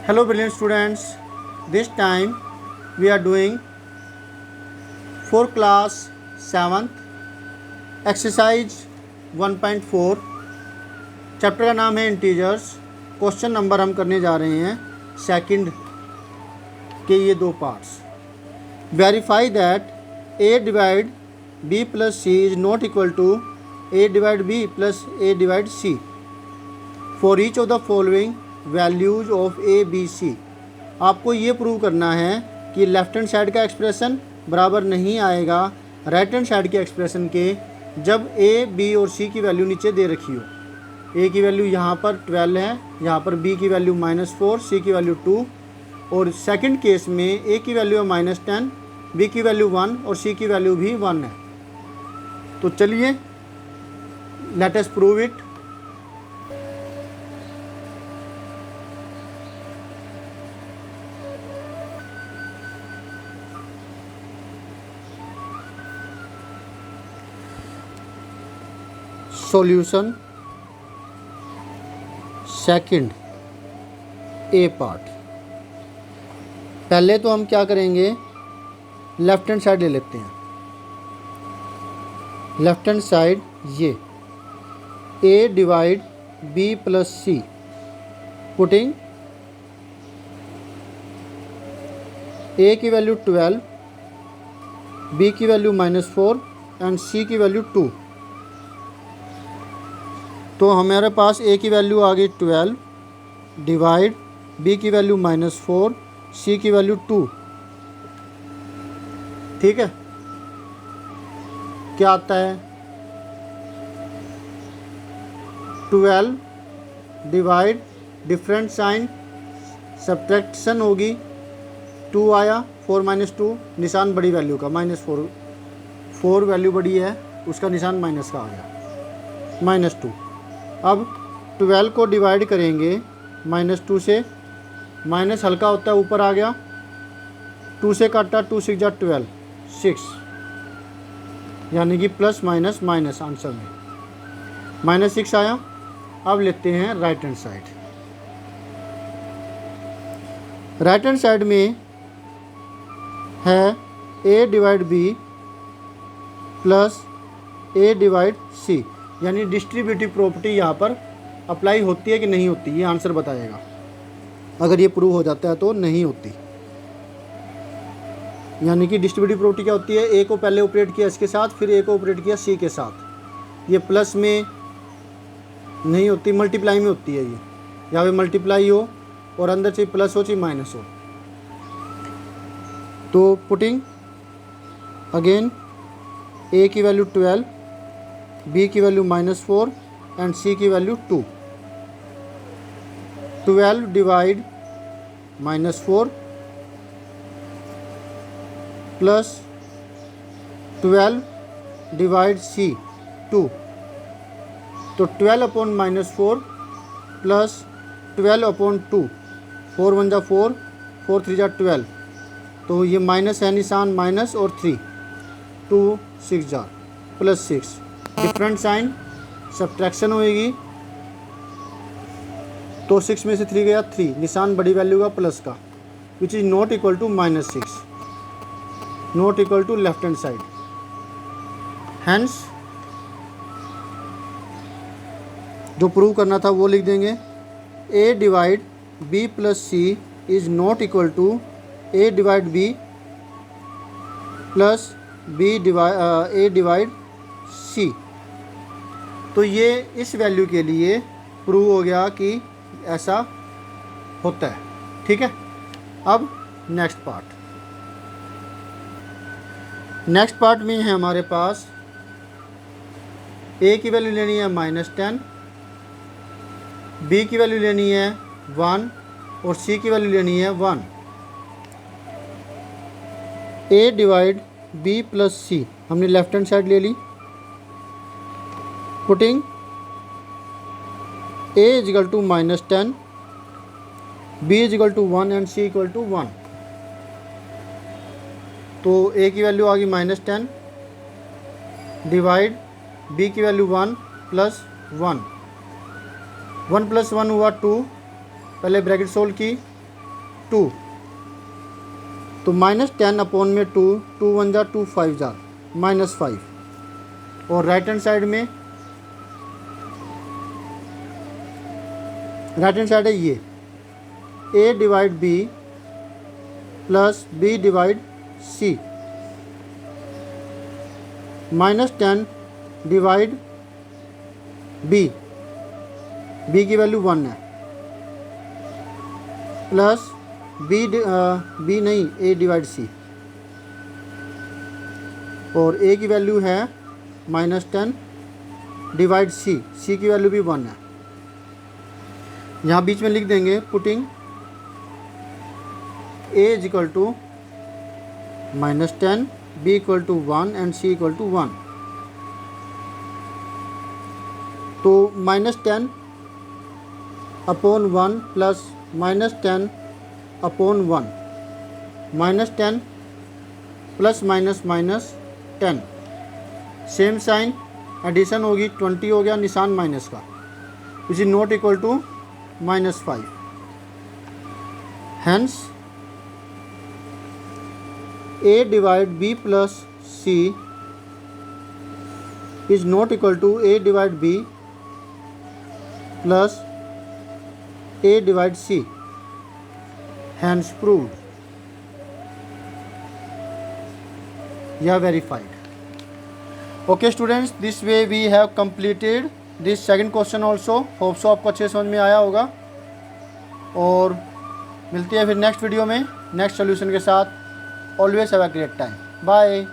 Hello brilliant students, this time we are doing for class 7th exercise 1.4 chapter का नाम है integers. Question number हम करने जा रहे हैं सेकंड के ये दो parts. Verify that a divide b plus c is not equal to a divide b plus a divide c for each of the following values of A B C. आपको ये प्रूव करना है कि left hand side का expression बराबर नहीं आएगा right hand side के एक्सप्रेशन के जब ए बी और सी की वैल्यू नीचे दे रखी हो। ए की वैल्यू यहाँ पर 12 है, यहाँ पर बी की वैल्यू -4, सी की वैल्यू 2 और सेकंड केस में ए की वैल्यू है -10, बी की वैल्यू 1 और सी की वैल्यू भी 1 है। तो चलिए let us prove it. Solution second A part. पहले तो हम क्या करेंगे, लेफ्ट हैंड साइड ले लेते हैं। लेफ्ट हैंड साइड ये A divide B plus C, putting A की वैल्यू 12, बी की वैल्यू -4 एंड सी की वैल्यू 2। तो हमारे पास ए की वैल्यू आ गई 12 डिवाइड बी की वैल्यू -4, सी की वैल्यू 2। ठीक है, क्या आता है 12 डिवाइड डिफरेंट साइन सब्ट्रैक्शन होगी 2 आया, 4 - 2 निशान बड़ी वैल्यू का -4, 4 वैल्यू बड़ी है उसका निशान माइनस का आ गया -2। अब 12 को डिवाइड करेंगे -2 से, माइनस हल्का होता है ऊपर आ गया, 2 से काटा 2 6 जा 12 6, यानी कि प्लस माइनस माइनस आंसर में -6 आया। अब लेते हैं right hand side. Right hand side में है a divide b plus a divide c, यानी डिस्ट्रीब्यूटिव प्रॉपर्टी यहाँ पर अप्लाई होती है कि नहीं होती, ये आंसर बताएगा। अगर ये प्रूव हो जाता है तो नहीं होती, यानी कि डिस्ट्रीब्यूटिव प्रॉपर्टी क्या होती है, ए को पहले ऑपरेट किया इसके साथ, फिर ए को ऑपरेट किया सी के साथ। ये प्लस में नहीं होती, मल्टीप्लाई में होती है। ये यहाँ पे मल्टीप्लाई हो और अंदर चाहे प्लस हो चाहे माइनस हो। तो पुटिंग अगेन ए की वैल्यू 12, बी की वैल्यू -4 एंड सी की वैल्यू 2। 12 डिवाइड -4 प्लस 12 डिवाइड सी 2। तो 12 अपॉन -4 प्लस 12 अपॉन 2, 4 1 जा 4, 4 3 जा 12। तो ये माइनस है निशान, माइनस और 3, 2 6 जा +6। डिफरेंट साइन सब्ट्रैक्शन होएगी, तो 6 में से 3 गया 3, निशान बड़ी वैल्यू का प्लस का, which is not equal to -6, not equal to left hand side. Hence जो प्रूव करना था वो लिख देंगे, a divide b plus c is not equal to a divide b plus a divide c। तो ये इस वैल्यू के लिए प्रूव हो गया कि ऐसा होता है। ठीक है, अब नेक्स्ट पार्ट में है हमारे पास a की वैल्यू लेनी है -10, b की वैल्यू लेनी है 1 और c की वैल्यू लेनी है 1। a divide b plus c हमने लेफ्ट हैंड साइड ले ली, putting a equal to -10, b equal to 1 and c equal to 1। तो a की वैल्यू आ गई -10 डिवाइड b की वैल्यू 1 प्लस 1, 1 + 1 हुआ 2, पहले ब्रैकेट सोल्व की, 2, तो -10 अपॉन में 2, 2 1 जा 2 5 जा -5। और राइट हैंड साइड है ये a divide b plus b divide c, -10 divide b की वैल्यू 1 है, प्लस b नहीं a डिवाइड c, और a की वैल्यू है -10 डिवाइड c की वैल्यू भी 1 है। यहाँ बीच में लिख देंगे putting a is equal to -10, b equal to 1 and c equal to 1। तो -10 upon 1 plus -10 upon 1, -10 plus -10, same sign, addition होगी, 20 हो गया, निशान माइनस का, which is not equal to -5। Hence a divide b plus c is not equal to a divide b plus a divide c, hence proved या verified। Okay students, this way we have completed this second question also। Hope so आपको अच्छे समझ में आया होगा, और मिलती है फिर नेक्स्ट वीडियो में नेक्स्ट सोल्यूशन के साथ। Always have a great time, bye.